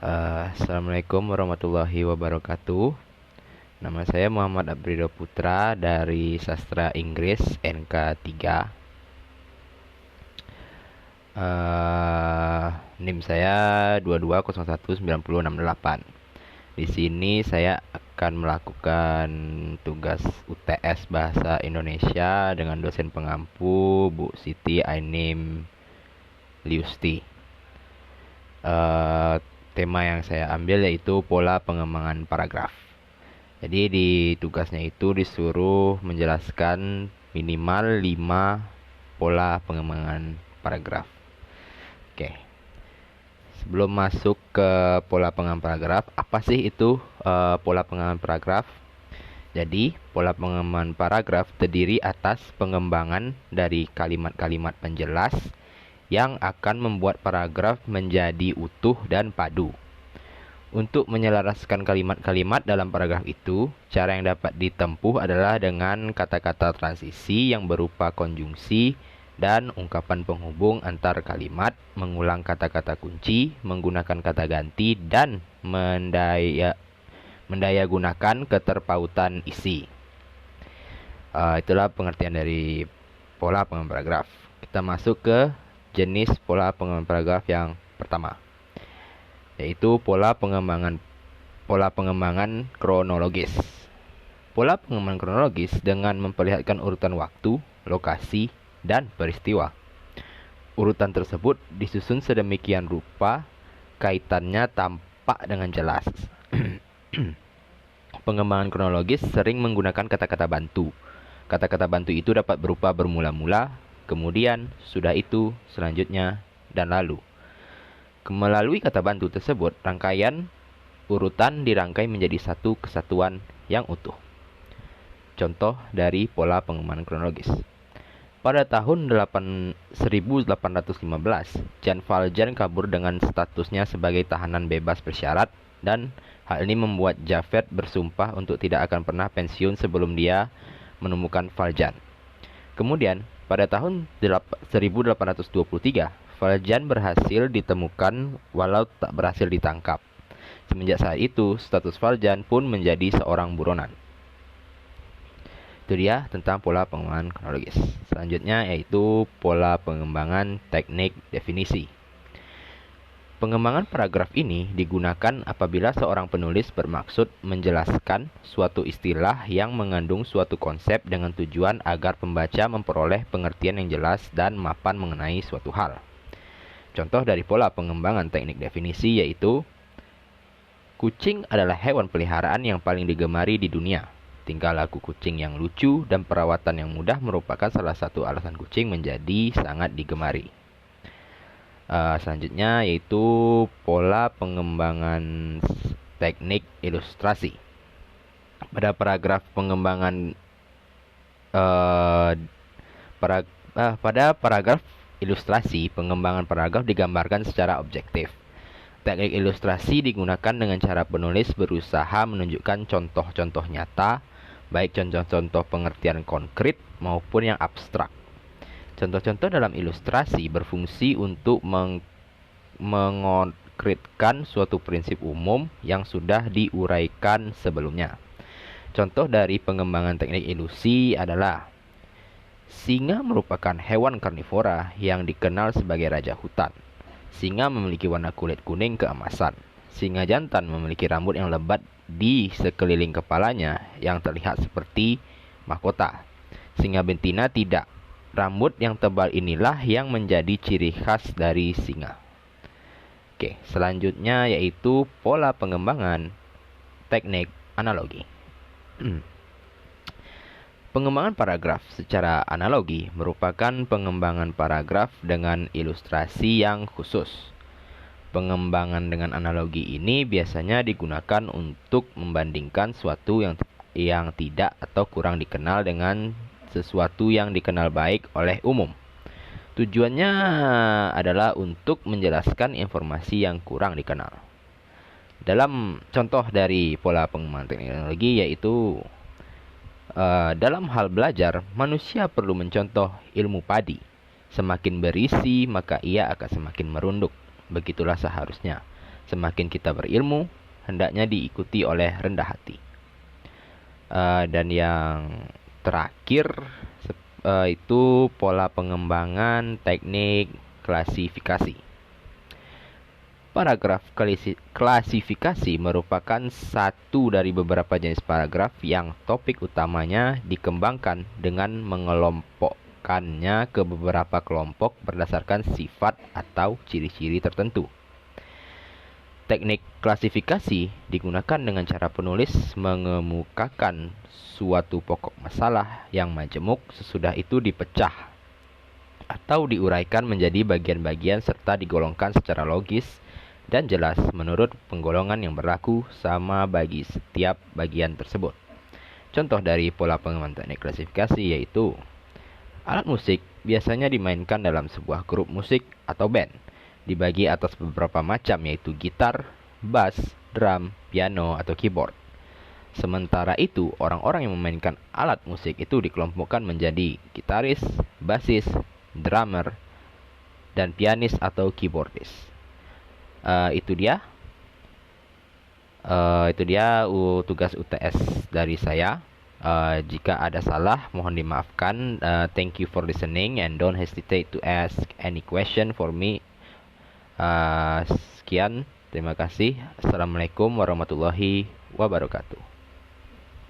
Assalamualaikum warahmatullahi wabarakatuh. Nama saya Muhammad Abrido Putra dari Sastra Inggris NK3. NIM saya 22019068. Di sini saya akan melakukan tugas UTS Bahasa Indonesia dengan dosen pengampu Bu Siti Ainim Liusti. Tema yang saya ambil yaitu pola pengembangan paragraf. Jadi di tugasnya itu disuruh menjelaskan minimal 5 pola pengembangan paragraf. Oke. Sebelum masuk ke pola pengembangan paragraf, apa sih itu pola pengembangan paragraf? Jadi, pola pengembangan paragraf terdiri atas pengembangan dari kalimat-kalimat penjelas yang akan membuat paragraf menjadi utuh dan padu. Untuk menyelaraskan kalimat-kalimat dalam paragraf itu, cara yang dapat ditempuh adalah dengan kata-kata transisi yang berupa konjungsi dan ungkapan penghubung antar kalimat, mengulang kata-kata kunci, menggunakan kata ganti, dan mendayagunakan keterpautan isi. Itulah pengertian dari pola pengembangan paragraf. Kita masuk ke jenis pola pengembangan paragraf yang pertama, yaitu pola pengembangan kronologis. Pola pengembangan kronologis dengan memperlihatkan urutan waktu, lokasi, dan peristiwa. Urutan tersebut disusun sedemikian rupa kaitannya tampak dengan jelas. Pengembangan kronologis sering menggunakan kata-kata bantu. Kata-kata bantu itu dapat berupa bermula-mula, kemudian, sudah itu, selanjutnya, dan lalu. Melalui kata bantu tersebut, rangkaian urutan dirangkai menjadi satu kesatuan yang utuh. Contoh dari pola pengembangan kronologis. Pada tahun 1815, Jan Valjean kabur dengan statusnya sebagai tahanan bebas bersyarat, dan hal ini membuat Javert bersumpah untuk tidak akan pernah pensiun sebelum dia menemukan Valjean. Kemudian, pada tahun 1823, Valjean berhasil ditemukan walau tak berhasil ditangkap. Semenjak saat itu, status Valjean pun menjadi seorang buronan. Itu dia tentang pola pengembangan kronologis. Selanjutnya yaitu pola pengembangan teknik definisi. Pengembangan paragraf ini digunakan apabila seorang penulis bermaksud menjelaskan suatu istilah yang mengandung suatu konsep dengan tujuan agar pembaca memperoleh pengertian yang jelas dan mapan mengenai suatu hal. Contoh dari pola pengembangan teknik definisi yaitu kucing adalah hewan peliharaan yang paling digemari di dunia. Tingkah laku kucing yang lucu dan perawatan yang mudah merupakan salah satu alasan kucing menjadi sangat digemari. Selanjutnya yaitu pola pengembangan teknik ilustrasi. Pada paragraf pengembangan pada paragraf ilustrasi, pengembangan paragraf digambarkan secara objektif. Teknik ilustrasi digunakan dengan cara penulis berusaha menunjukkan contoh-contoh nyata, baik contoh-contoh pengertian konkret maupun yang abstrak. Contoh-contoh dalam ilustrasi berfungsi untuk mengkonkretkan suatu prinsip umum yang sudah diuraikan sebelumnya. Contoh dari pengembangan teknik ilusi adalah singa merupakan hewan karnivora yang dikenal sebagai raja hutan. Singa memiliki warna kulit kuning keemasan. Singa jantan memiliki rambut yang lebat di sekeliling kepalanya yang terlihat seperti mahkota. Singa betina tidak. Rambut yang tebal inilah yang menjadi ciri khas dari singa. Oke, selanjutnya yaitu pola pengembangan teknik analogi. Pengembangan paragraf secara analogi merupakan pengembangan paragraf dengan ilustrasi yang khusus. Pengembangan dengan analogi ini biasanya digunakan untuk membandingkan sesuatu yang tidak atau kurang dikenal dengan sesuatu yang dikenal baik oleh umum. Tujuannya adalah untuk menjelaskan informasi yang kurang dikenal. Dalam contoh dari pola pengembangan teknologi yaitu dalam hal belajar, manusia perlu mencontoh ilmu padi. Semakin berisi, maka ia akan semakin merunduk. Begitulah seharusnya. Semakin kita berilmu, hendaknya diikuti oleh rendah hati. Dan yang terakhir itu pola pengembangan teknik klasifikasi. Paragraf klasifikasi merupakan satu dari beberapa jenis paragraf yang topik utamanya dikembangkan dengan mengelompokkannya ke beberapa kelompok berdasarkan sifat atau ciri-ciri tertentu. Teknik klasifikasi digunakan dengan cara penulis mengemukakan suatu pokok masalah yang majemuk, sesudah itu dipecah atau diuraikan menjadi bagian-bagian serta digolongkan secara logis dan jelas menurut penggolongan yang berlaku sama bagi setiap bagian tersebut. Contoh dari pola pengembangan teknik klasifikasi yaitu alat musik biasanya dimainkan dalam sebuah grup musik atau band, dibagi atas beberapa macam yaitu gitar, bass, drum, piano, atau keyboard. Sementara itu, orang-orang yang memainkan alat musik itu dikelompokkan menjadi gitaris, bassis, drummer, dan pianis atau keyboardis. Itu dia tugas UTS dari saya. Jika ada salah, mohon dimaafkan. Thank you for listening and don't hesitate to ask any question for me. Sekian, terima kasih. Assalamualaikum warahmatullahi wabarakatuh.